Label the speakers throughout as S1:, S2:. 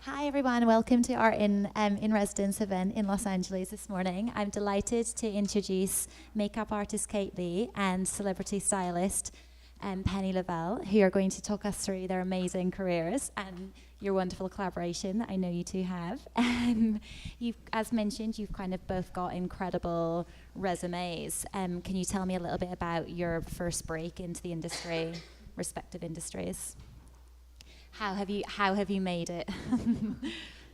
S1: Hi everyone, welcome to our in residence event in Los Angeles this morning. I'm delighted to introduce makeup artist Kate Lee and celebrity stylist Penny Lovell, who are going to talk us through their amazing careers and your wonderful collaboration that I know you two have. You've, as mentioned, you've kind of both got incredible resumes. Can you tell me a little bit about your first break into the industry, respective industries? How have you made it?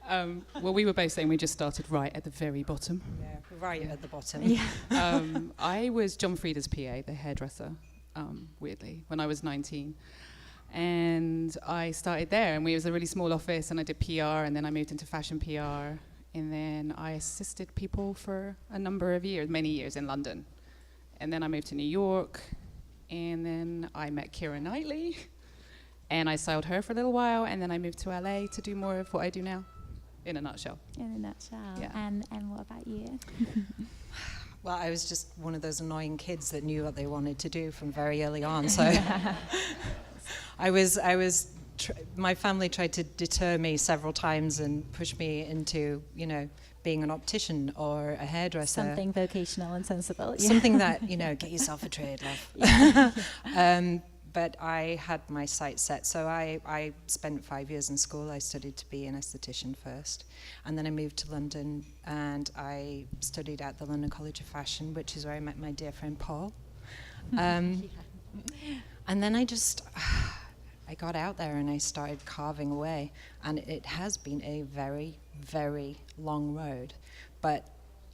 S2: Well, we were both saying we just started right at the very bottom.
S3: Yeah, right at the bottom.
S1: Yeah.
S2: I was John Frieda's PA, the hairdresser, weirdly, when I was 19. And I started there, and we was a really small office, and I did PR, and then I moved into fashion PR, and then I assisted people for a number of years, many years in London. And then I moved to New York, and then I met Keira Knightley. And I styled her for a little while, and then I moved to LA to do more of what I do now, in a nutshell.
S1: In a nutshell.
S2: Yeah.
S1: And what about you?
S3: Well, I was just one of those annoying kids that knew what they wanted to do from very early on. So my family tried to deter me several times and push me into, being an optician or a hairdresser.
S1: Something vocational and sensible. Yeah.
S3: Something that, get yourself a trade, love. But I had my sights set, so I spent 5 years in school. I studied to be an esthetician first, and then I moved to London, and I studied at the London College of Fashion, which is where I met my dear friend Paul. And then I got out there and I started carving away, and it has been a very, very long road, but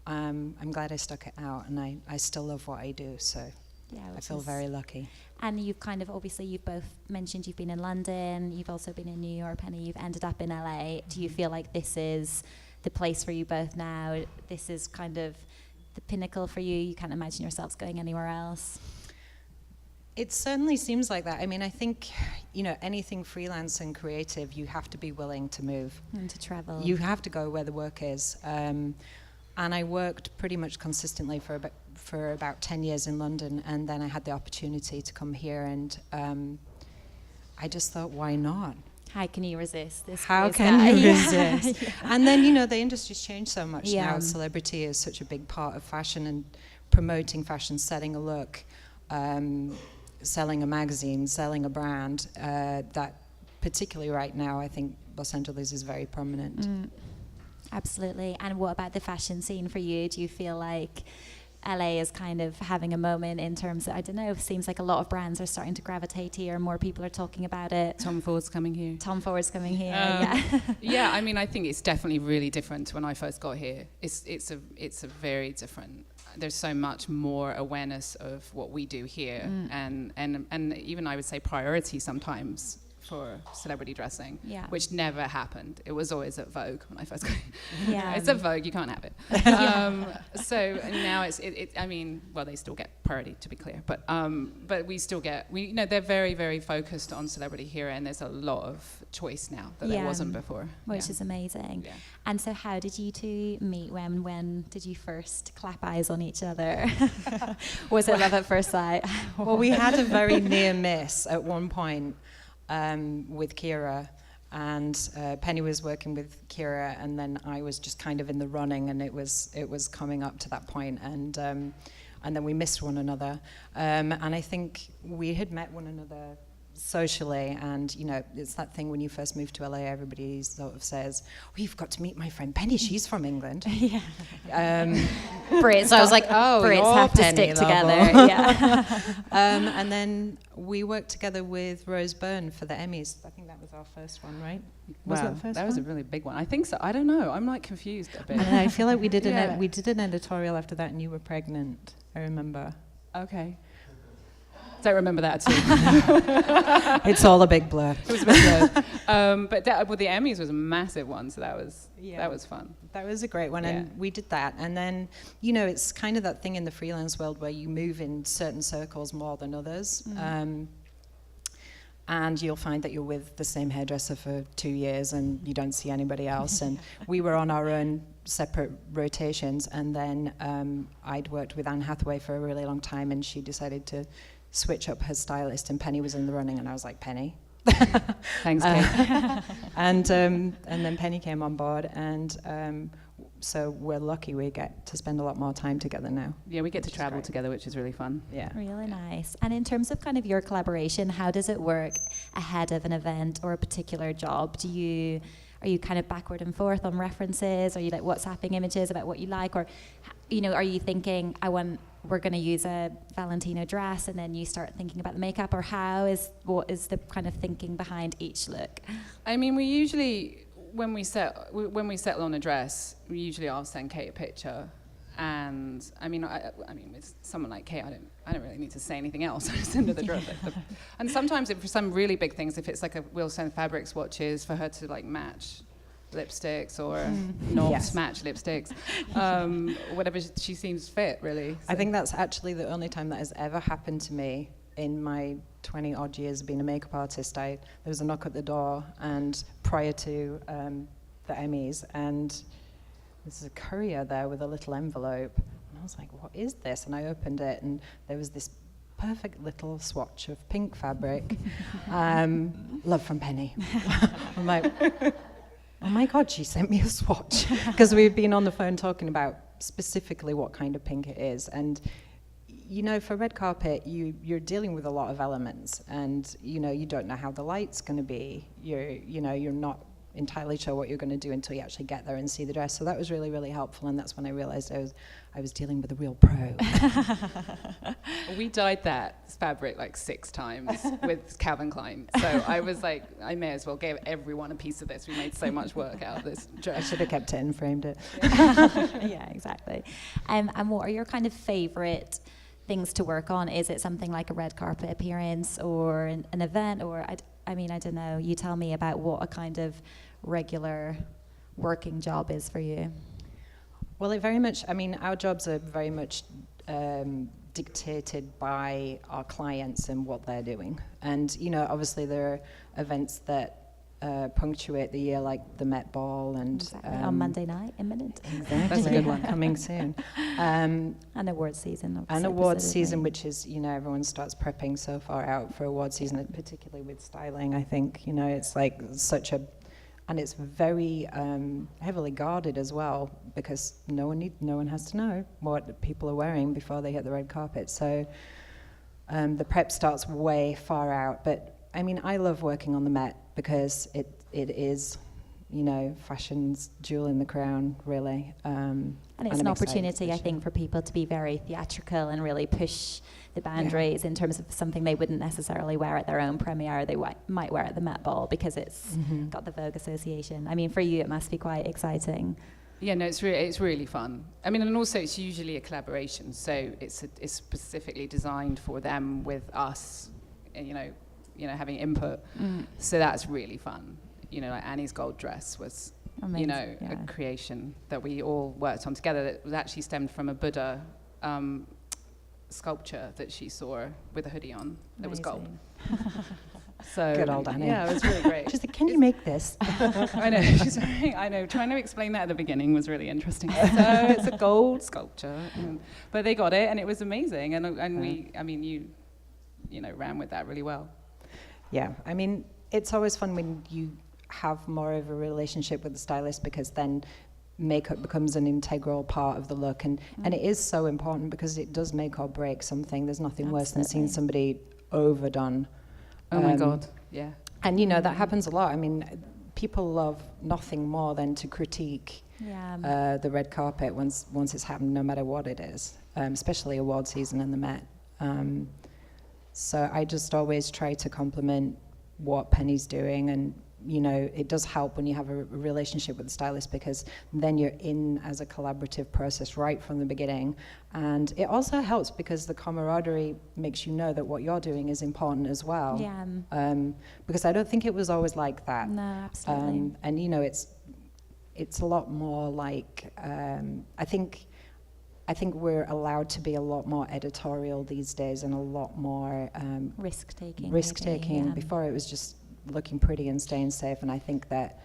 S3: I'm glad I stuck it out, and I still love what I do, so yeah, I feel very lucky.
S1: And you've you've both mentioned you've been in London, you've also been in New York, Penny, you've ended up in LA. Do you feel like this is the place for you both now? This is kind of the pinnacle for you? You can't imagine yourselves going anywhere else?
S3: It certainly seems like that. I mean, I think, anything freelance and creative, you have to be willing to move.
S1: And to travel. You
S3: have to go where the work is. And I worked pretty much consistently for about 10 years in London, and then I had the opportunity to come here, and I just thought, why not?
S1: How can you resist this?
S3: How can you resist?
S1: Yeah.
S3: And then, the industry's changed so much now. Celebrity is such a big part of fashion, and promoting fashion, selling a look, selling a magazine, selling a brand, that particularly right now, I think Los Angeles is very prominent.
S1: Absolutely. And what about the fashion scene for you? Do you feel like LA is kind of having a moment in terms of, I don't know, it seems like a lot of brands are starting to gravitate here, more people are talking about it.
S2: Tom Ford's coming here.
S1: Yeah.
S2: Yeah, I mean, I think it's definitely really different to when I first got here. It's a very different. There's so much more awareness of what we do here, and even I would say priority sometimes for celebrity dressing, which never happened. It was always at Vogue when I first got here. Yeah. It's at Vogue, you can't have it. So now I mean, well, they still get priority, to be clear, but we still get, they're very, very focused on celebrity here, and there's a lot of choice now that there wasn't before.
S1: Which is amazing.
S2: Yeah.
S1: And so how did you two meet? When did you first clap eyes on each other? Was it love at first sight?
S3: Well, we had a very near miss at one point. With Keira, and Penny was working with Keira, and then I was just kind of in the running, and it was coming up to that point, and then we missed one another, and I think we had met one another socially, and it's that thing when you first move to LA, everybody sort of says, "Oh, you've got to meet my friend Penny. She's from England."
S1: Yeah.
S3: Brits. So I was like, "Oh,
S1: Brits have to stick together." Yeah.
S3: And then we worked together with Rose Byrne for the Emmys. I think that was our first one, right?
S2: Was that the first one? Was a really big one. I think so. I don't know. I'm like confused a bit.
S3: And I feel like we did an editorial after that, and you were pregnant. I remember.
S2: Okay. Don't remember that at all.
S3: It's all a big blur.
S2: It was a big blur. But the Emmys was a massive one, so that was fun.
S3: That was a great one, and we did that. And then, it's kind of that thing in the freelance world where you move in certain circles more than others. And you'll find that you're with the same hairdresser for 2 years and you don't see anybody else. And we were on our own separate rotations, and then I'd worked with Anne Hathaway for a really long time, and she decided to switch up her stylist, and Penny was in the running, and I was like, Penny,
S2: Thanks, Kate.
S3: And then Penny came on board, and so we're lucky we get to spend a lot more time together now.
S2: Yeah, we get to travel together, which is really fun.
S3: Yeah.
S1: Really nice. And in terms of kind of your collaboration, how does it work ahead of an event or a particular job? Are you kind of backward and forth on references? Are you like WhatsApping images about what you like? Or, are you thinking, we're going to use a Valentino dress, and then you start thinking about the makeup? Or what is the kind of thinking behind each look?
S2: I mean, we usually, when we settle on a dress, I'll send Kate a picture. And I mean, with someone like Kate, I don't really need to say anything else. I just send her the dress. And sometimes, for some really big things, if it's like we'll send fabric swatches for her to like match lipsticks or not match lipsticks, whatever she seems fit, really. So.
S3: I think that's actually the only time that has ever happened to me in my 20 odd years of being a makeup artist. There was a knock at the door, and prior to the Emmys, and there's a courier there with a little envelope, and I was like, what is this? And I opened it, and there was this perfect little swatch of pink fabric. Love from Penny. I'm like, oh my God, she sent me a swatch. Because we've been on the phone talking about specifically what kind of pink it is. And for red carpet, you're dealing with a lot of elements, and you don't know how the light's going to be. You're not entirely sure what you're going to do until you actually get there and see the dress. So that was really, really helpful, and that's when I realized I was dealing with a real pro.
S2: We dyed that fabric like 6 times with Calvin Klein. So I was like, I may as well give everyone a piece of this. We made so much work out of this dress.
S3: I should have kept it and framed it.
S1: Yeah, exactly. And what are your kind of favorite things to work on? Is it something like a red carpet appearance or an event, or I don't know. You tell me about what a kind of regular working job is for you.
S3: Well, our jobs are very much dictated by our clients and what they're doing. And, obviously there are events that punctuate the year, like the Met Ball and...
S1: Exactly. On Monday night, imminent.
S3: Exactly.
S2: That's a good one.
S3: Coming soon.
S1: And awards season.
S3: And awards season, which is, everyone starts prepping so far out for awards season, particularly with styling, I think. It's like and it's very heavily guarded as well, because no one has to know what people are wearing before they hit the red carpet. So the prep starts way far out. But I love working on the Met because it is, fashion's jewel in the crown, really. And
S1: it's an opportunity, I think, for people to be very theatrical and really push the boundaries in terms of something they wouldn't necessarily wear at their own premiere. They might wear at the Met Ball because it's got the Vogue association. For you, it must be quite exciting.
S2: Yeah, no, it's really fun. And also it's usually a collaboration, so it's specifically designed for them with us, having input. So that's really fun. Like Annie's gold dress was,
S1: amazing,
S2: a creation that we all worked on together. That was actually stemmed from a Buddha sculpture that she saw with a hoodie on that was gold. So
S3: good old Annie.
S2: Yeah, it was really great.
S3: She's like, can you make this?
S2: I know. Trying to explain that at the beginning was really interesting. So it's a gold sculpture, but they got it, and it was amazing. And we, you ran with that really well.
S3: Yeah, it's always fun when you have more of a relationship with the stylist, because then makeup becomes an integral part of the look, and it is so important because it does make or break something. There's nothing worse than seeing somebody overdone.
S2: Oh my God, yeah.
S3: And that happens a lot. People love nothing more than to critique the red carpet once it's happened, no matter what it is, especially award season and the Met. So I just always try to compliment what Penny's doing, and it does help when you have a relationship with the stylist, because then you're in as a collaborative process right from the beginning. And it also helps because the camaraderie makes you know that what you're doing is important as well.
S1: Yeah.
S3: Because I don't think it was always like that.
S1: No, absolutely.
S3: And it's a lot more like, I think we're allowed to be a lot more editorial these days, and a lot more
S1: risk-taking.
S3: Before it was just looking pretty and staying safe, and I think that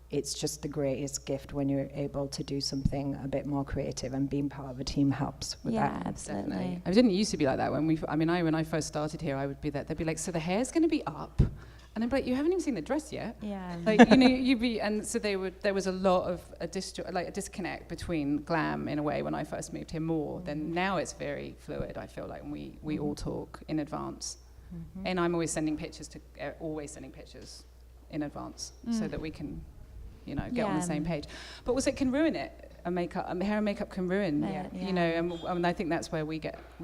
S3: it's just the greatest gift when you're able to do something a bit more creative, and being part of a team helps with that.
S1: Yeah, absolutely.
S2: Definitely. I didn't used to be like that when I first started here, I would be that they'd be like, so the hair's going to be up, and I'd be like, you haven't even seen the dress yet.
S1: Yeah.
S2: Like, you'd be, and so there was a lot of a disconnect between glam in a way when I first moved here more than now. It's very fluid. I feel like, and we all talk in advance, and I'm always sending pictures in advance so that we can, get on the same page. But also, it can ruin it. Hair and makeup can ruin, and I think that's where we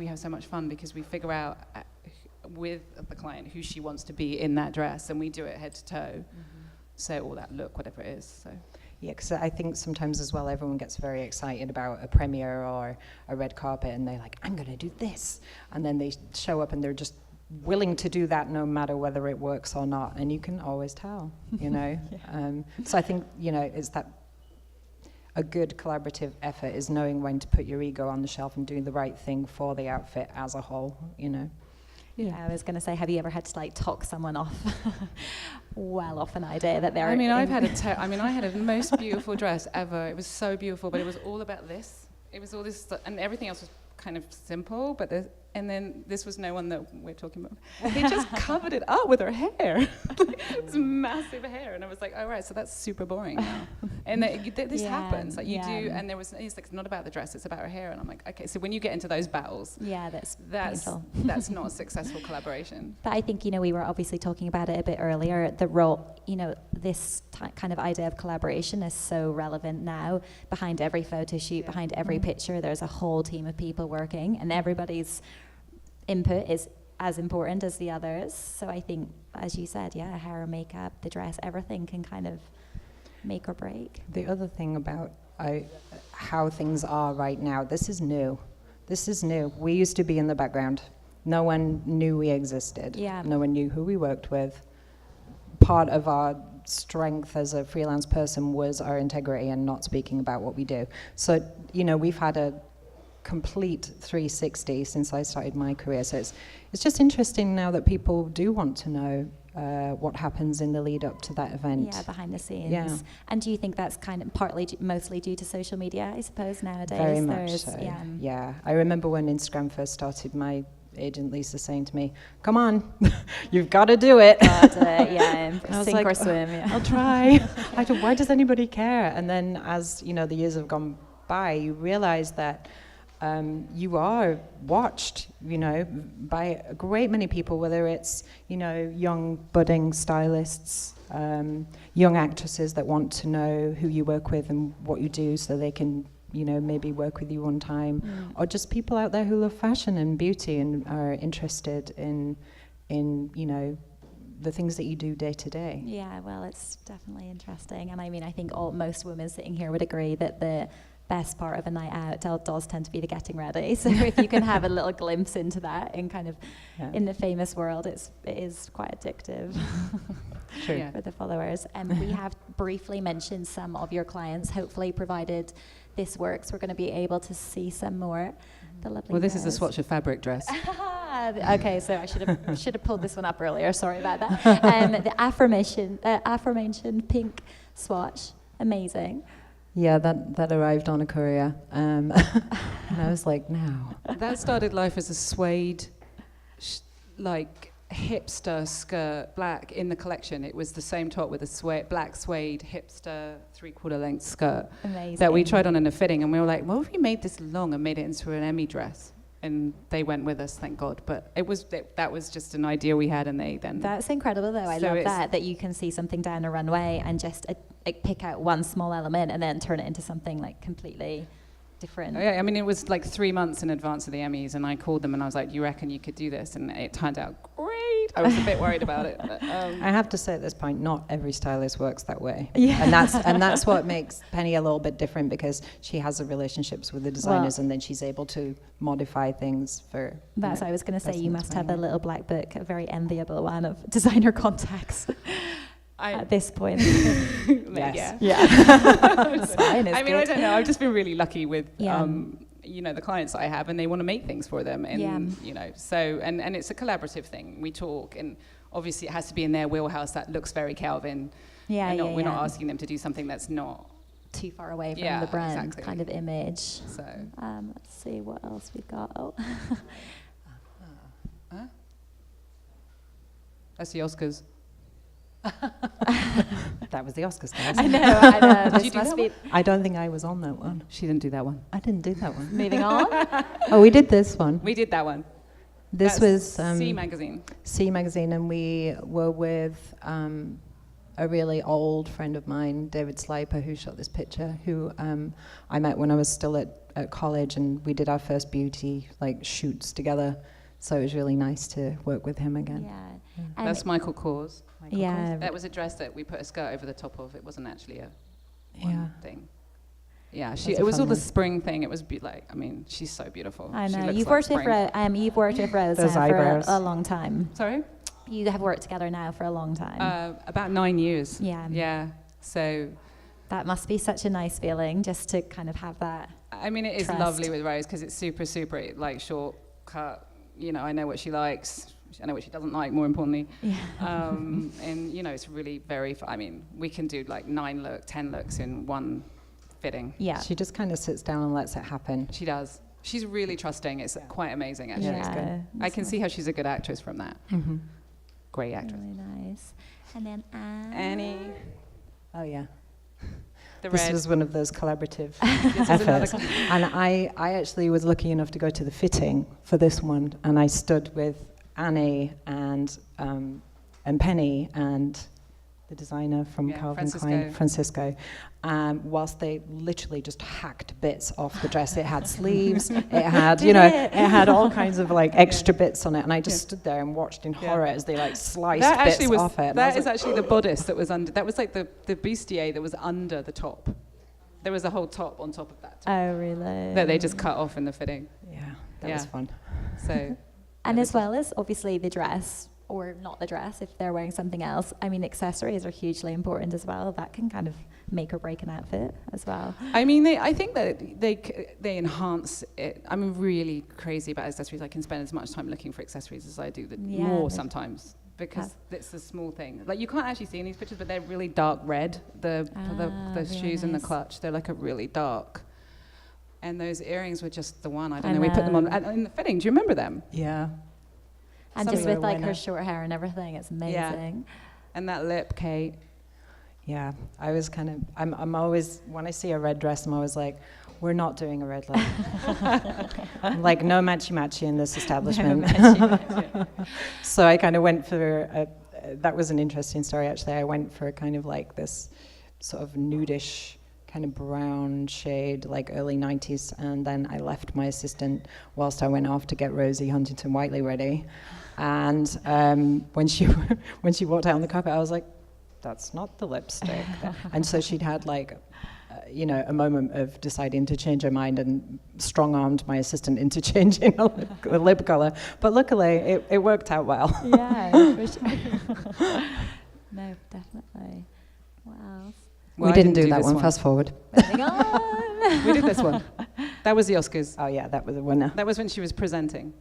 S2: have so much fun, because we figure out with the client who she wants to be in that dress, and we do it head to toe. So all that look, whatever it is. So.
S3: Yeah, because I think sometimes as well, everyone gets very excited about a premiere or a red carpet, and they're like, I'm going to do this. And then they show up and they're just willing to do that no matter whether it works or not, and you can always tell, So I think, it's that a good collaborative effort is knowing when to put your ego on the shelf and doing the right thing for the outfit as a whole,
S1: Yeah, I was going to say, have you ever had to talk someone off off an idea that they're...
S2: I had a most beautiful dress ever. It was so beautiful, but it was all about this. It was all this, and everything else was kind of simple, but and then this was no one that we're talking about. They just covered it up with her hair. It was massive hair, and I was like, oh right, so that's super boring now. And this happens, like you do, and it's like, it's not about the dress, it's about her hair, and I'm like, okay, so when you get into those battles, that's painful. That's not a successful collaboration.
S1: But I think, we were obviously talking about it a bit earlier, the role, this kind of idea of collaboration is so relevant now. Behind every photo shoot, behind every picture, there's a whole team of people working, and everybody's input is as important as the others. So I think, as you said, hair, makeup, the dress, everything can kind of make or break.
S3: The other thing about how things are right now, this is new. We used to be in the background. No one knew we existed. No one knew who we worked with. Part of our strength as a freelance person was our integrity and not speaking about what we do. So, we've had a complete 360 since I started my career. So it's just interesting now that people do want to know what happens in the lead up to that event.
S1: Yeah, behind the scenes. Yeah. And do you think that's kind of mostly due to social media, I suppose, nowadays?
S3: Very much so. Yeah. I remember when Instagram first started, my agent Lisa saying to me, come on, you've got to do it.
S1: Sink or swim.
S3: I'll try. I thought, why does anybody care? And then as the years have gone by, you realize that you are watched, by a great many people, whether it's, young budding stylists, young actresses that want to know who you work with and what you do so they can, maybe work with you one time, or just people out there who love fashion and beauty and are interested in the things that you do day to day.
S1: Yeah, well, it's definitely interesting. And I think most women sitting here would agree that the best part of a night out does tend to be the getting ready. So if you can have a little glimpse into that in kind of in the famous world, it is quite addictive.
S3: True.
S1: For the followers. We have briefly mentioned some of your clients. Hopefully, provided this works, we're going to be able to see some more. The lovely
S2: Well, this is a swatch of fabric dress.
S1: Okay, so I should have pulled this one up earlier. Sorry about that. The aforementioned pink swatch, amazing.
S3: Yeah, that arrived on a courier, and I was like, now.
S2: That started life as a suede, hipster skirt, black in the collection. It was the same top with a black suede hipster 3/4 length skirt.
S1: Amazing.
S2: That we tried on in a fitting, and we were like, what if we made this long and made it into an Emmy dress? And they went with us, thank God. But that was just an idea we had, and they then...
S1: That's incredible, though. I love that you can see something down a runway and just pick out one small element and then turn it into something completely different.
S2: Yeah, it was 3 months in advance of the Emmys, and I called them and I was like, you reckon you could do this? And it turned out great. I was a bit worried about it. But,
S3: I have to say at this point, not every stylist works that way.
S1: Yeah.
S3: And that's what makes Penny a little bit different, because she has the relationships with the designers, and then she's able to modify things for...
S1: That's what I was going to say. You must have a little black book, a very enviable one of designer contacts. At this point.
S3: Yes.
S1: Yeah. It's fine,
S2: I don't know. I've just been really lucky with the clients I have, and they want to make things for them, and so and it's a collaborative thing. We talk, and obviously it has to be in their wheelhouse. That looks very Calvin,
S1: Yeah,
S2: And
S1: yeah,
S2: we're not
S1: yeah.
S2: asking them to do something that's not.
S1: Too far away from
S2: Yeah,
S1: the brand
S2: exactly.
S1: kind of image.
S2: So.
S1: Let's see what else we've got. Oh.
S2: That's the Oscars.
S3: That was the Oscars, guys.
S1: I know.
S2: Did
S1: This
S2: you do
S1: must
S2: that
S1: be
S2: one?
S3: I don't think I was on that one.
S2: She didn't do that one.
S3: I didn't do that one.
S1: moving on.
S3: Oh, we did this one.
S2: We did that one.
S3: This
S2: That's
S3: was
S2: C Magazine.
S3: C Magazine, and we were with a really old friend of mine, David Sliper, who shot this picture, who I met when I was still at college, and we did our first beauty shoots together. So it was really nice to work with him again.
S1: Yeah.
S2: That's Michael Kors.
S1: Yeah.
S2: That was a dress that we put a skirt over the top of. It wasn't actually a thing. Yeah, it was all the spring thing. It was she's so beautiful.
S1: I
S2: She
S1: know.
S2: looks
S1: You've
S2: like
S1: worked with
S2: spring.
S1: you've worked with Rose
S3: Those
S1: now for
S3: eyebrows.
S1: a long time.
S2: Sorry?
S1: You have worked together now for a long time.
S2: About 9 years.
S1: Yeah.
S2: Yeah. So
S1: That must be such a nice feeling, just to kind of have that.
S2: I mean, it is
S1: Trust.
S2: lovely with Rose because it's super short cut. I know what she likes. I know what she doesn't like, more importantly.
S1: Yeah.
S2: And, it's really very fun. I mean, we can do 10 looks in one fitting.
S1: Yeah.
S3: She just kind of sits down and lets it happen.
S2: She does. She's really trusting. It's quite amazing, actually.
S1: Yeah.
S2: I can see how she's a good actress from that.
S3: Mm-hmm.
S2: Great actress.
S1: Really nice. And then
S2: Annie.
S3: Oh, yeah.
S2: The
S3: This
S2: red.
S3: was one of those collaborative
S2: This is another
S3: efforts. And I actually was lucky enough to go to the fitting for this one, and I stood with Annie and Penny and the designer from Calvin Klein, Francisco, whilst they literally just hacked bits off the dress. It had sleeves, it had, it had all kinds of extra bits on it, and I just stood there and watched in horror as they sliced bits off it.
S2: That is actually the bodice that was under. That was the bustier that was under the top. There was a whole top on top of that.
S1: Oh, really?
S2: That they just cut off in the fitting.
S3: Yeah, that was fun.
S2: So.
S1: And as well as obviously the dress, or not the dress, if they're wearing something else. I mean, accessories are hugely important as well. That can kind of make or break an outfit as well.
S2: I mean, I think that they enhance it. I'm really crazy about accessories. I can spend as much time looking for accessories as I do more sometimes, because it's a small thing. You can't actually see in these pictures, but they're really dark red. The
S1: really
S2: shoes and the
S1: nice.
S2: clutch, they're a really dark. And those earrings were just the one. I don't know. We put them on in the fitting. Do you remember them?
S3: Yeah.
S1: And
S3: Some
S1: just
S3: of
S1: with
S3: them were
S1: her short hair and everything, it's amazing.
S2: And that lip, Kate.
S3: Yeah, I was kind of, I'm always, when I see a red dress, I'm always like, we're not doing a red lip. I'm like, no matchy-matchy in this establishment. So I kind of went for, that was an interesting story actually. I went for kind of this sort of nudish, kind of brown shade, early 90s, and then I left my assistant whilst I went off to get Rosie Huntington-Whiteley ready. And when she walked out on the carpet, I was like, that's not the lipstick. And so she'd had a moment of deciding to change her mind and strong-armed my assistant into changing a lip color. But luckily, it worked out well.
S1: Yeah, for sure. No, definitely. What else?
S2: Well,
S3: we
S2: I
S3: didn't do that
S2: this
S3: one. Fast forward.
S1: Moving on.
S2: We did this one. That was the Oscars.
S3: Oh yeah, that was a winner.
S2: That was when she was presenting.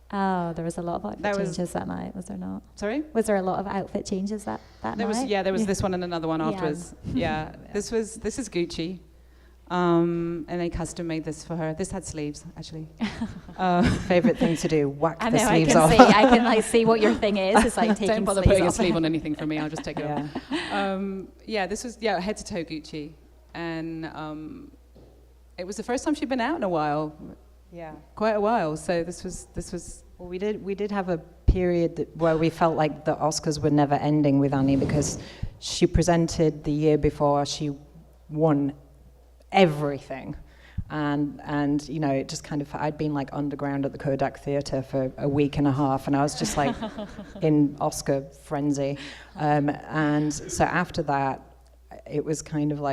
S1: Oh, there was a lot of outfit
S2: That was-
S1: changes that night, was there not?
S2: Sorry?
S1: Was there a lot of outfit changes that
S2: There
S1: night?
S2: was this one and another one
S1: Yeah.
S2: afterwards. Yeah. This is Gucci. And they custom made this for her. This had sleeves, actually.
S3: Favorite thing to do: whack
S1: I
S3: the
S1: know, I
S3: sleeves
S1: can
S3: off.
S1: see. I can see what your thing is. It's taking
S2: Don't bother
S1: sleeves
S2: putting a
S1: off.
S2: sleeve on anything for me. I'll just take it
S3: Yeah.
S2: off. This was head to toe Gucci, and it was the first time she'd been out in a while,
S3: Yeah.
S2: quite a while. So this was.
S3: Well, we did have a period where we felt like the Oscars were never ending with Annie, because she presented the year before, she won everything, and it just kind of, I'd been underground at the Kodak Theatre for a week and a half, and I was just in Oscar frenzy, and so after that, it was kind of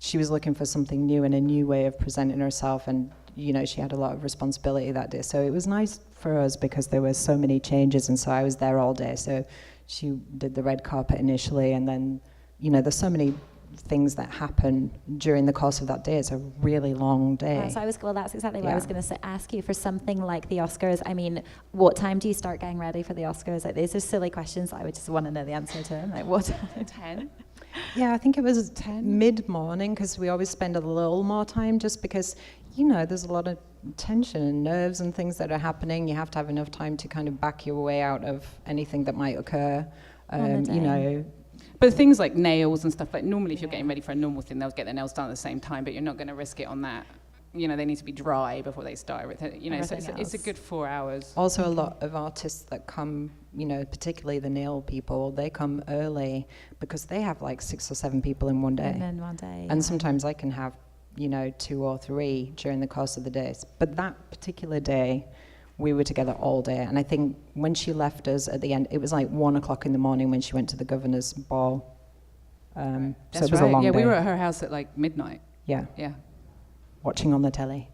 S3: she was looking for something new and a new way of presenting herself, and she had a lot of responsibility that day. So it was nice for us because there were so many changes, and so I was there all day. So she did the red carpet initially, and then, there's so many things that happen during the course of that day. It's a really long day.
S1: So that's exactly what I was going to ask you. For something like the Oscars, I mean, what time do you start getting ready for the Oscars? Like, these are silly questions. I would just want to know the answer to them. Like, what time?
S2: 10?
S3: Yeah, I think it was
S2: 10?
S3: mid-morning, because we always spend a little more time, just because, you know, there's a lot of tension and nerves and things that are happening. You have to have enough time to kind of back your way out of anything that might occur. You know.
S2: But things like nails and stuff, like normally if you're getting ready for a normal thing, they'll get their nails done at the same time, but you're not going to risk it on that. You know, they need to be dry before they start with it. You know, so it's a good 4 hours.
S3: Also, a lot of artists that come, you know, particularly the nail people, they come early because they have like 6 or 7 people in one day.
S1: And then one day.
S3: And sometimes I can have, you know, 2 or 3 during the course of the days. But that particular day, we were together all day. And I think when she left us at the end, it was like 1 o'clock in the morning when she went to the governor's ball. So it was a long day.
S2: Yeah, we were at her house at like midnight.
S3: Yeah.
S2: Yeah.
S3: Watching on the telly.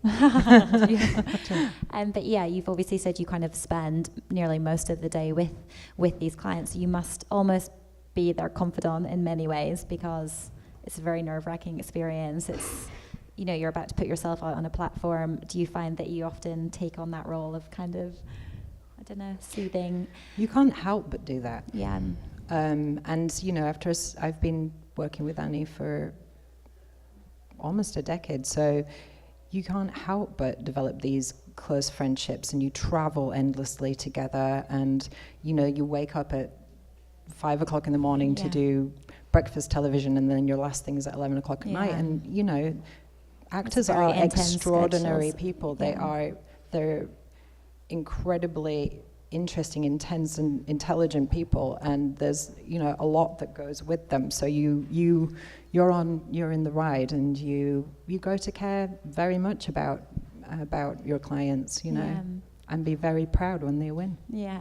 S1: But yeah, you've obviously said you kind of spend nearly most of the day with these clients. You must almost be their confidant in many ways, because it's a very nerve-wracking experience. It's, you know, you're about to put yourself out on a platform. Do you find that you often take on that role of kind of, I don't know, soothing?
S3: You can't help but do that.
S1: Yeah.
S3: And, you know, I've been working with Annie for almost a decade, so you can't help but develop these close friendships, and you travel endlessly together, and, you know, you wake up at 5 o'clock in the morning to do breakfast television, and then your last thing is at 11 o'clock at night. And, you know, actors are extraordinary people. They're incredibly interesting, intense, and intelligent people, and there's, you know, a lot that goes with them. So you're in the ride, and you grow to care very much about your clients, you know, and be very proud when they win.
S1: Yeah,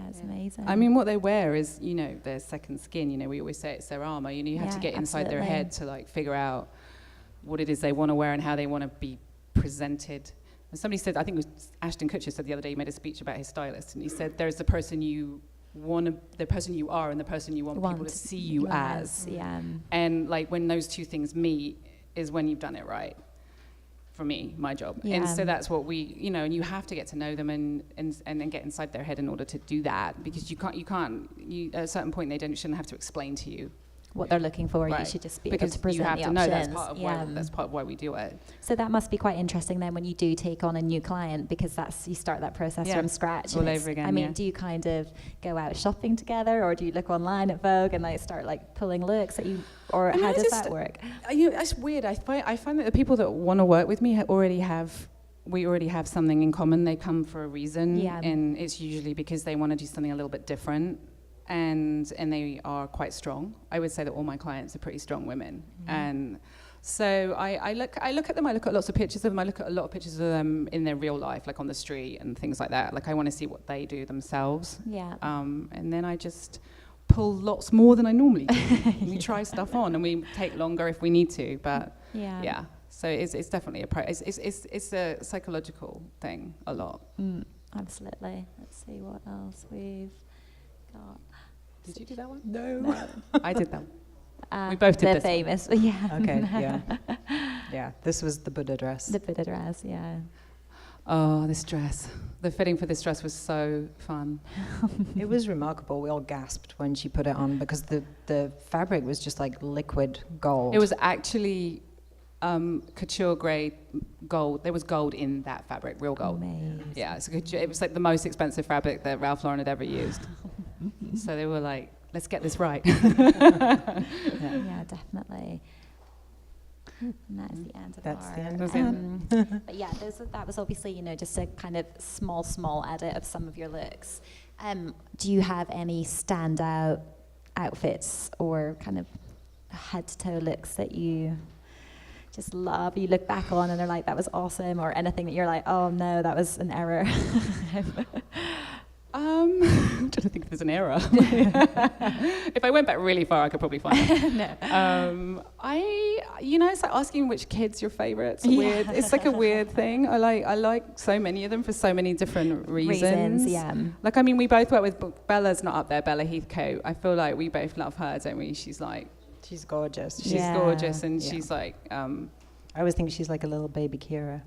S1: it's amazing.
S2: I mean, what they wear is, you know, their second skin. You know, we always say it's their armor. You know, you have to get inside their head to like figure out what it is they want to wear and how they want to be presented. And somebody said, I think it was Ashton Kutcher said the other day, he made a speech about his stylist, and he said, there's the person you are and the person you want people to see you as.
S1: Yeah.
S2: And like when those two things meet is when you've done it right. For me, my job. Yeah. And so that's what we, you know, and you have to get to know them and get inside their head in order to do that, because you can't at a certain point shouldn't have to explain to you
S1: what they're looking for.
S2: Right.
S1: You should just be
S2: because
S1: able to present
S2: you have
S1: the
S2: to
S1: options.
S2: know that's part of why we do it.
S1: So that must be quite interesting then when you do take on a new client, because you start that process from scratch.
S2: All over again.
S1: I mean, do you kind of go out shopping together, or do you look online at Vogue and like start like pulling looks at you, or how does that work?
S2: You know, that's weird. I find that the people that want to work with me already have something in common. They come for a reason, and it's usually because they want to do something a little bit different. And they are quite strong. I would say that all my clients are pretty strong women. And so I look at them, I look at lots of pictures of them, I look at a lot of pictures of them in their real life, like on the street and things like that. Like I want to see what they do themselves. Yeah. And then I just pull lots more than I normally do. We try stuff on, and we take longer if we need to, but yeah. So it's definitely it's a psychological thing a lot.
S1: Absolutely. Let's see what else we've got.
S2: Did you do that one?
S3: No.
S2: I did that one. We both did this
S1: famous.
S2: one.
S1: Yeah.
S3: Okay, yeah. Yeah, this was the Buddha dress.
S1: The Buddha dress, yeah.
S2: Oh, this dress. The fitting for this dress was so fun.
S3: It was remarkable. We all gasped when she put it on, because the fabric was just like liquid gold.
S2: It was actually couture grade gold. There was gold in that fabric, real gold.
S1: Amazing.
S2: Yeah, it was like the most expensive fabric that Ralph Lauren had ever used. So they were like, let's get this right.
S1: Yeah, definitely. And that is the end of
S3: That's
S1: our...
S3: the end of it.
S1: But yeah, that was obviously, you know, just a kind of small edit of some of your looks. Do you have any standout outfits or kind of head-to-toe looks that you just love, you look back on and they're like, that was awesome, or anything that you're like, oh no, that was an error?
S2: I'm trying to think if there's an error. If I went back really far, I could probably find it. No. It's like asking which kid's your favorite. It's weird. It's like a weird thing. I like so many of them for so many different reasons.
S1: Yeah.
S2: Like, I mean, we both work with Bella's not up there, Bella Heathcote. I feel like we both love her, don't we? She's like
S3: She's gorgeous.
S2: She's gorgeous, and she's like...
S3: I always think she's like a little baby Kira.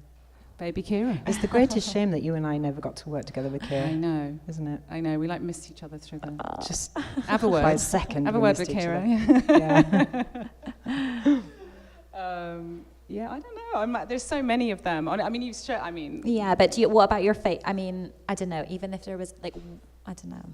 S2: Baby Kira.
S3: It's the greatest shame that you and I never got to work together with Kira.
S2: I know.
S3: Isn't it?
S2: I know. We like missed each other through the...
S3: Just
S2: have a word.
S3: by a second.
S2: Have a word with Kira. Yeah, I don't know. There's so many of them. I mean,
S1: Yeah, but what about your fate? I mean, I don't know. Even if there was, like, I don't know.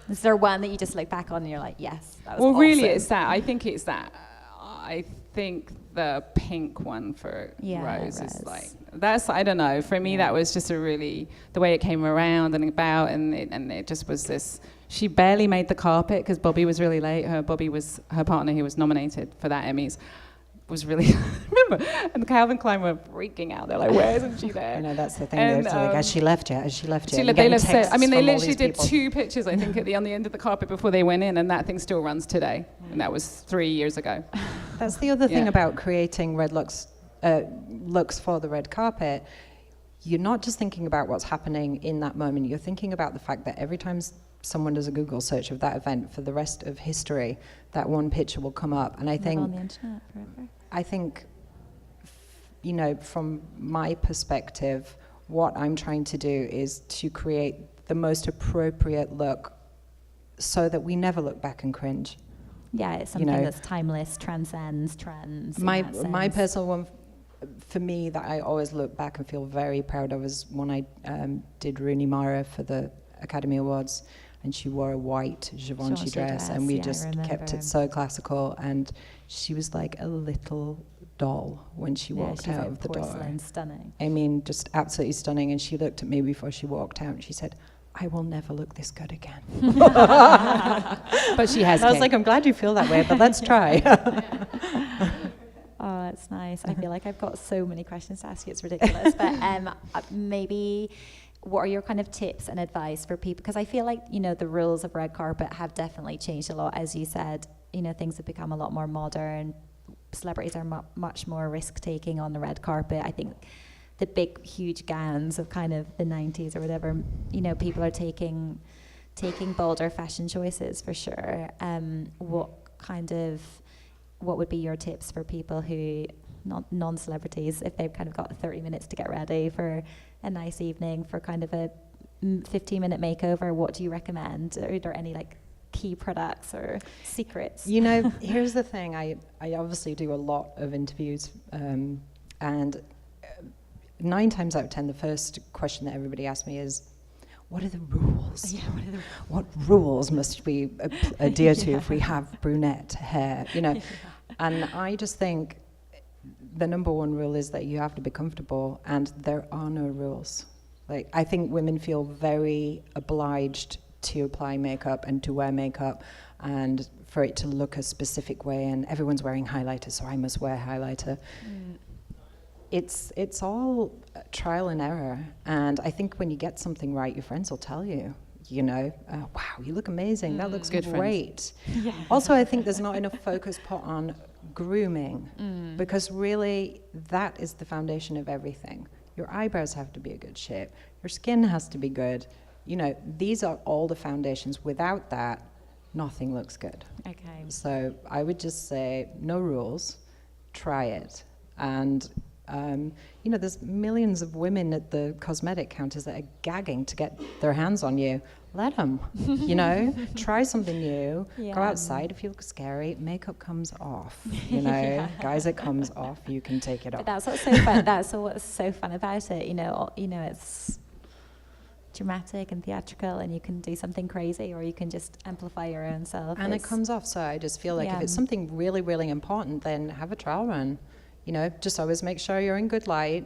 S1: Is there one that you just look back on and you're like, yes, that was awesome?
S2: Really, it's that. I think it's that. I think the pink one for Rose is like, that's, I don't know. For me, that was just a really, the way it came around and about, and it just was this. She barely made the carpet because Bobby was really late. Bobby was her partner who was nominated for that Emmys. Was really remember, and Calvin Klein were freaking out. They're like, "Where isn't she there?"
S3: I know that's the thing. They're like, "Has she left yet? Has she left yet?"
S2: They left. I mean, they literally did 2 pictures. I think on the end of the carpet before they went in, and that thing still runs today. And that was 3 years ago.
S3: That's the other thing about creating red looks for the red carpet. You're not just thinking about what's happening in that moment. You're thinking about the fact that every time someone does a Google search of that event for the rest of history, that one picture will come up. And I think
S1: on the internet forever.
S3: I think, from my perspective, what I'm trying to do is to create the most appropriate look so that we never look back and cringe.
S1: Yeah, it's something that's timeless, transcends trends.
S3: My personal one, for me, that I always look back and feel very proud of is when I did Rooney Mara for the Academy Awards, and she wore a white Givenchy dress, and we just kept it so classical, and she was like a little doll when she walked out of the door.
S1: Stunning.
S3: I mean, just absolutely stunning. And she looked at me before she walked out, and she said, "I will never look this good again."
S2: But she has.
S3: I was like, I'm glad you feel that way, but let's try.
S1: Oh, that's nice. I feel like I've got so many questions to ask you. It's ridiculous. But maybe, what are your kind of tips and advice for people? Because I feel like, the rules of red carpet have definitely changed a lot. As you said, things have become a lot more modern. Celebrities are much more risk-taking on the red carpet. I think the big, huge gowns of kind of the 90s or whatever, people are taking bolder fashion choices for sure. What would be your tips for people who, non-celebrities, if they've kind of got 30 minutes to get ready for a nice evening for kind of a 15-minute makeover? What do you recommend? Are there any key products or secrets?
S3: Here's the thing. I obviously do a lot of interviews, and 9 times out of 10, the first question that everybody asks me is, what are the rules? Yeah, what rules must we adhere to if we have brunette hair? And I just think the number one rule is that you have to be comfortable, and there are no rules. I think women feel very obliged to apply makeup and to wear makeup and for it to look a specific way, and everyone's wearing highlighter, so I must wear highlighter. It's all trial and error, and I think when you get something right, your friends will tell you, wow, you look amazing, that looks
S2: good
S3: great. Yeah. Also, I think there's not enough focus put on grooming, because really that is the foundation of everything. Your eyebrows have to be a good shape, your skin has to be good. These are all the foundations. Without that, nothing looks good.
S1: Okay.
S3: So I would just say no rules, try it. And there's millions of women at the cosmetic counters that are gagging to get their hands on you. Let them, try something new. Yeah. Go outside. If you look scary, makeup comes off. Guys, it comes off. You can take it off.
S1: But that's what's so fun. That's what's so fun about it. It's dramatic and theatrical, and you can do something crazy, or you can just amplify your own self.
S3: And it comes off. So I just feel like if it's something really, really important, then have a trial run. Just always make sure you're in good light,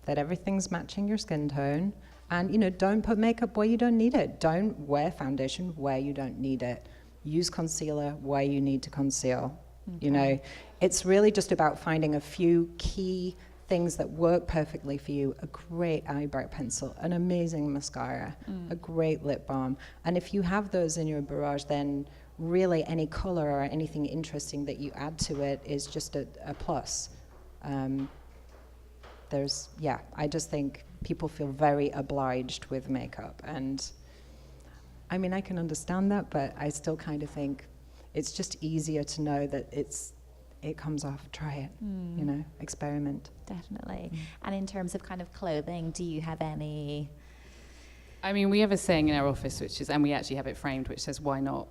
S3: that everything's matching your skin tone, and don't put makeup where you don't need it. Don't wear foundation where you don't need it. Use concealer where you need to conceal. Okay. It's really just about finding a few key things that work perfectly for you. A great eyebrow pencil, an amazing mascara, a great lip balm. And if you have those in your barrage, then really any color or anything interesting that you add to it is just a plus. I just think people feel very obliged with makeup, and I mean, I can understand that, but I still kind of think it's just easier to know that it comes off. Try it, you know, experiment.
S1: Definitely. And in terms of kind of clothing, do you have any?
S2: I mean, we have a saying in our office, which is, and we actually have it framed, which says, "Why not?"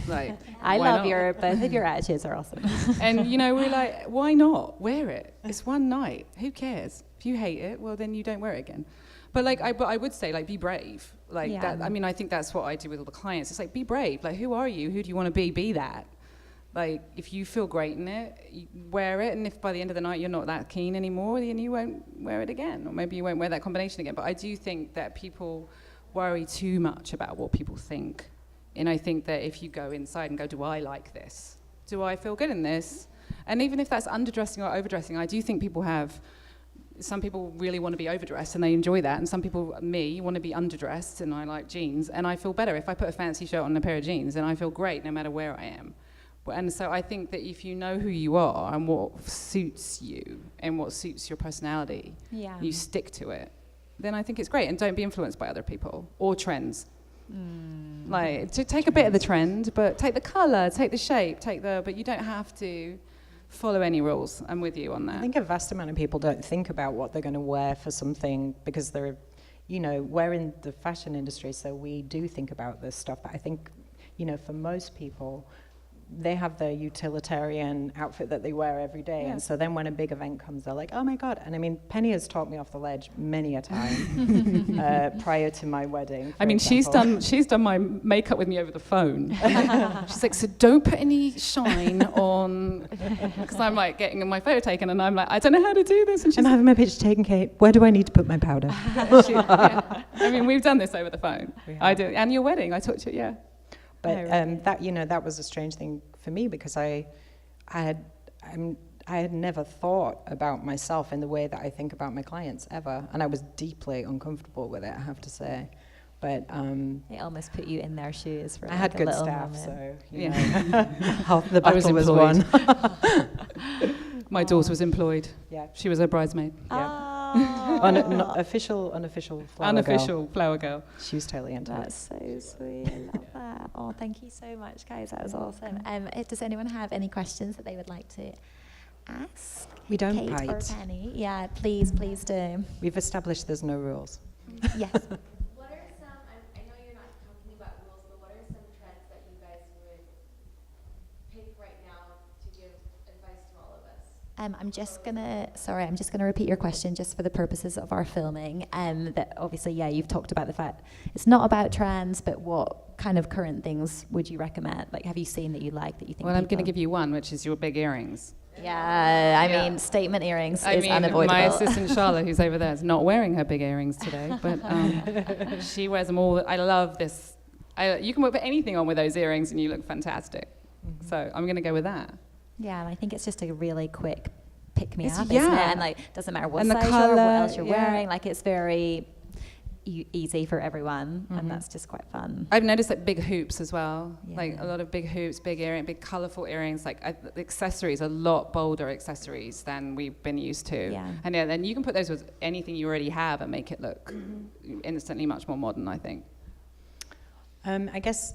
S2: Like,
S1: I
S2: why
S1: love
S2: not?
S1: both of your attitudes are awesome.
S2: And, you know, we're like, why not? Wear it. It's one night. Who cares? If you hate it, well, then you don't wear it again. But I would say, like, be brave. Like,
S1: Yeah.
S2: that, I mean, I think that's what I do with all the clients. It's like, be brave. Like, who are you? Who do you want to be? Be that. Like, if you feel great in it, you wear it. And if by the end of the night you're not that keen anymore, then you won't wear it again. Or maybe you won't wear that combination again. But I do think that people worry too much about what people think. And I think that if you go inside and go, do I like this? Do I feel good in this? And even if that's underdressing or overdressing, I do think some people really want to be overdressed and they enjoy that. And some people, me, want to be underdressed and I like jeans. And I feel better if I put a fancy shirt on and a pair of jeans, and I feel great no matter where I am. And so I think that if you know who you are and what suits you and what suits your personality, you stick to it, then I think it's great. And don't be influenced by other people or trends. Like, to take a bit of the trend, but take the colour, take the shape, but you don't have to follow any rules. I'm with you on that.
S3: I think a vast amount of people don't think about what they're going to wear for something because they're, you know, we're in the fashion industry, so we do think about this stuff. But I think, you know, for most people, they have their utilitarian outfit that they wear every day. Yeah. And so then when a big event comes, they're like, oh my God. And I mean, Penny has talked me off the ledge many a time prior to my wedding.
S2: I mean, she's done my makeup with me over the phone. She's like, so don't put any shine on, because I'm like getting my photo taken and I'm like, I don't know how to do this. And she's
S3: having my picture taken, Kate. Where do I need to put my powder?
S2: Yeah. I mean, we've done this over the phone. I do. And your wedding, I talked to you, yeah.
S3: But that, you know, that was a strange thing for me because I had never thought about myself in the way that I think about my clients ever, and I was deeply uncomfortable with it, I have to say. But
S1: they almost put you in their shoes for.
S3: I had
S1: a
S3: good
S1: little
S3: staff,
S1: moment.
S3: so you know, half the battle was
S2: employed.
S3: won.
S2: My daughter was employed.
S3: Yeah,
S2: she was a bridesmaid.
S3: Yeah.
S1: Oh.
S3: Unofficial
S2: flower girl.
S3: She was totally into
S1: That's
S3: it.
S1: so sweet. I love that. Oh, thank you so much, guys. That was awesome. Does anyone have any questions that they would like to ask?
S3: We don't
S1: Kate
S3: bite.
S1: or Penny? Yeah, please do.
S3: We've established there's no rules.
S1: Yes.
S4: What are some, I know you're not talking about rules, but what are some trends that you guys would pick right now to give advice to all of us?
S1: I'm just gonna repeat your question just for the purposes of our filming. That obviously, yeah, you've talked about the fact it's not about trends, but what kind of current things would you recommend? Like, have you seen that you like that you think?
S2: Well, I'm going to give you one, which is your big earrings.
S1: Yeah, I mean, statement earrings is unavoidable.
S2: My assistant Charlotte, who's over there, is not wearing her big earrings today, but she wears them all. I love this. You can put anything on with those earrings and you look fantastic. Mm-hmm. So I'm going to go with that.
S1: Yeah, and I think it's just a really quick pick-me-up, isn't
S2: yeah.
S1: it? And like, doesn't matter what
S2: and
S1: size
S2: the color,
S1: or what else you're
S2: yeah.
S1: wearing. Like, it's very easy for everyone,
S2: Mm-hmm.
S1: and that's just quite fun.
S2: I've noticed like big hoops as well,
S1: Yeah.
S2: like a lot of big hoops, big earring, big colourful earrings, like the accessories, a lot bolder accessories than we've been used to.
S1: Yeah.
S2: And yeah, then you can put those with anything you already have and make it look instantly much more modern, I think.
S3: I guess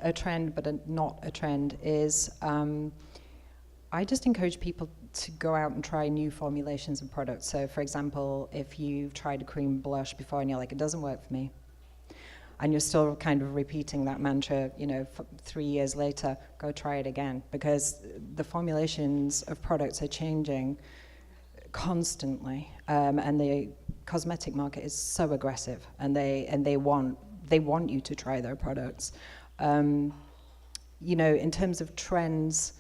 S3: a trend, but not a trend, is I just encourage people to go out and try new formulations of products. So, for example, if you've tried a cream blush before and you're like, it doesn't work for me, and you're still kind of repeating that mantra, you know, 3 years later, go try it again, because the formulations of products are changing constantly, and the cosmetic market is so aggressive, and they want you to try their products. You know, in terms of trends,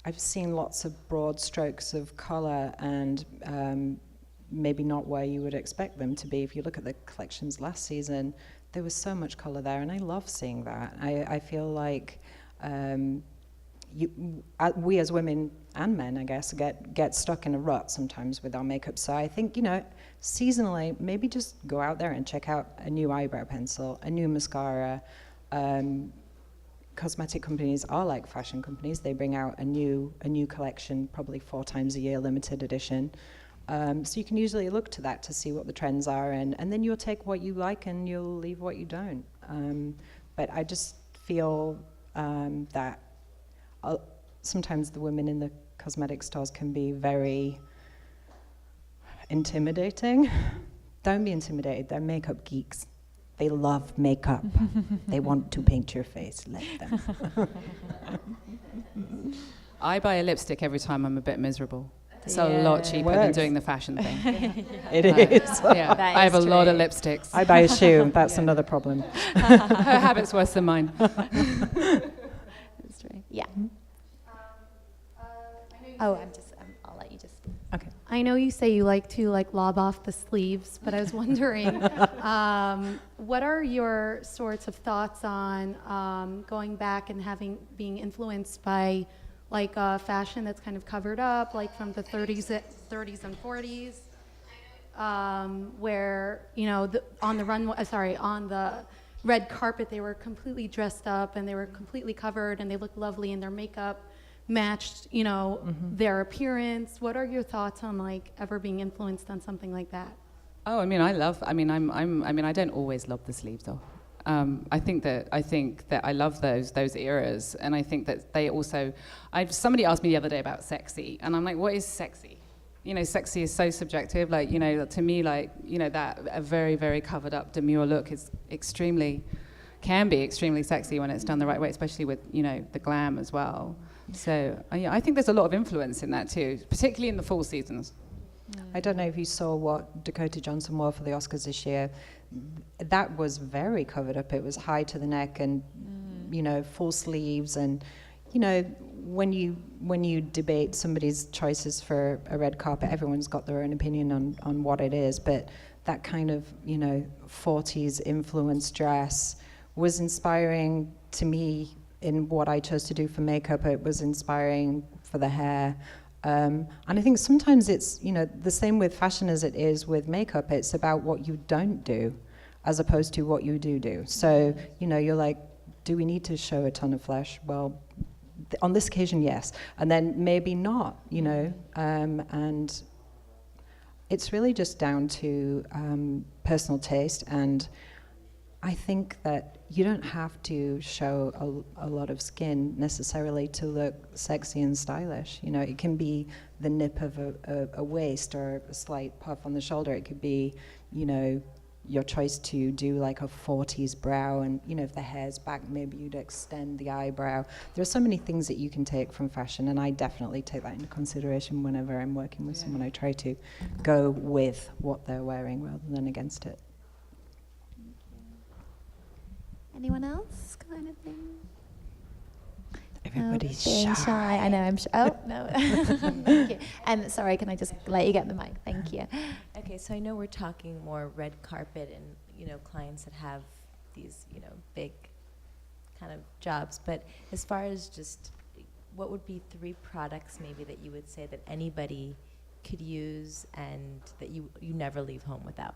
S3: I've seen lots of broad strokes of color and maybe not where you would expect them to be. If you look at the collections last season, there was so much color there, and I love seeing that. I feel like we as women and men, I guess, get stuck in a rut sometimes with our makeup. So I think, you know, seasonally, maybe just go out there and check out a new eyebrow pencil, a new mascara. Cosmetic companies are like fashion companies. They bring out a new collection probably 4 times a year, limited edition. So you can usually look to that to see what the trends are, and then you'll take what you like and you'll leave what you don't. But I just feel that sometimes the women in the cosmetic stores can be very intimidating. Don't be intimidated. They're makeup geeks. They love makeup. They want to paint your face. Let them.
S2: I buy a lipstick every time I'm a bit miserable. It's a lot cheaper than doing the fashion thing.
S3: It is.
S2: Yeah, I have a lot of lipsticks.
S3: I buy a shoe. That's another problem.
S2: Her habit's worse than mine.
S1: That's true. Yeah. I'll let you just.
S3: Okay.
S5: I know you say you like to lob off the sleeves, but I was wondering, what are your sorts of thoughts on going back and being influenced by fashion that's kind of covered up, like from the 30s and 40s, where on the red carpet they were completely dressed up and they were completely covered and they looked lovely and their makeup matched, their appearance. What are your thoughts on ever being influenced on something like that?
S2: Oh, I don't always love the sleeves off. I think that I love those eras, and I think that they also. Somebody asked me the other day about sexy, and I'm like, what is sexy? Sexy is so subjective. To me, that a very, very covered up, demure look can be extremely sexy when it's done the right way, especially with the glam as well. So I think there's a lot of influence in that too, particularly in the fall seasons.
S3: I don't know if you saw what Dakota Johnson wore for the Oscars this year. That was very covered up. It was high to the neck and, full sleeves. And, when you debate somebody's choices for a red carpet, everyone's got their own opinion on what it is. But that kind of, 40s influence dress was inspiring to me in what I chose to do for makeup. It was inspiring for the hair. And I think sometimes it's, the same with fashion as it is with makeup. It's about what you don't do as opposed to what you do. So, you're like, do we need to show a ton of flesh? Well, on this occasion, yes. And then maybe not, and it's really just down to personal taste. And I think that you don't have to show a lot of skin necessarily to look sexy and stylish. It can be the nip of a waist or a slight puff on the shoulder. It could be, your choice to do a 40s brow, and if the hair's back, maybe you'd extend the eyebrow. There are so many things that you can take from fashion, and I definitely take that into consideration whenever I'm working with someone. I try to go with what they're wearing rather than against it.
S1: Anyone else got anything?
S3: Everybody's
S1: shy. I know, I'm shy. Oh, no. Thank you. Sorry, can I just let you get the mic? Thank you.
S6: Okay, so I know we're talking more red carpet and, clients that have these, big kind of jobs. But as far as just what would be 3 products maybe that you would say that anybody could use and that you never leave home without?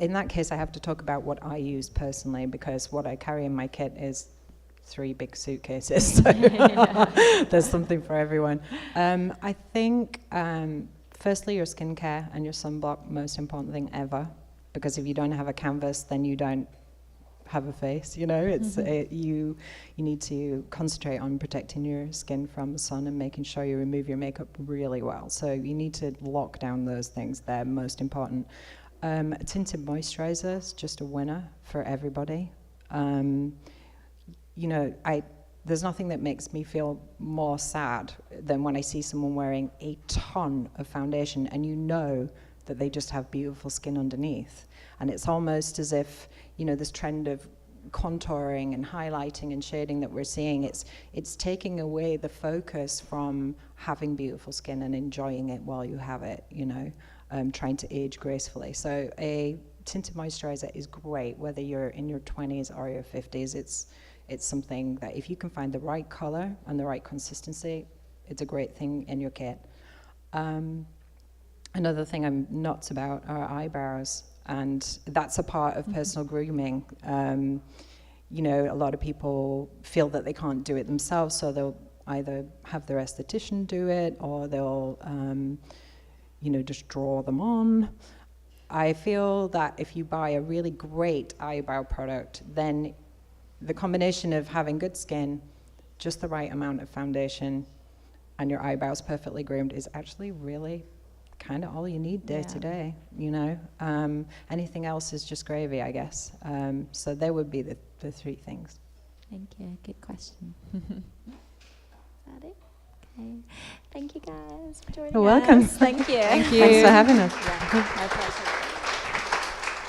S3: In that case, I have to talk about what I use personally, because what I carry in my kit is 3 big suitcases. So there's something for everyone. I think, firstly, your skincare and your sunblock, most important thing ever, because if you don't have a canvas, then you don't have a face. You need to concentrate on protecting your skin from the sun and making sure you remove your makeup really well. So you need to lock down those things. They're most important. Tinted moisturizer is just a winner for everybody. There's nothing that makes me feel more sad than when I see someone wearing a ton of foundation and that they just have beautiful skin underneath. And it's almost as if, this trend of contouring and highlighting and shading that we're seeing, it's taking away the focus from having beautiful skin and enjoying it while you have it, trying to age gracefully. So a tinted moisturizer is great, whether you're in your 20s or your 50s. It's something that if you can find the right color and the right consistency, it's a great thing in your kit. Another thing I'm nuts about are eyebrows, and that's a part of personal grooming. A lot of people feel that they can't do it themselves, so they'll either have their esthetician do it, or they'll just draw them on. I feel that if you buy a really great eyebrow product, then the combination of having good skin, just the right amount of foundation, and your eyebrows perfectly groomed is actually really kind of all you need day to day, you know. Anything else is just gravy, I guess. So they would be the three things.
S1: Thank you. Good question. Is that it? Okay. Thank you guys for joining us.
S3: You're welcome.
S1: Thank you.
S3: Thanks for having us.
S1: Yeah, my pleasure.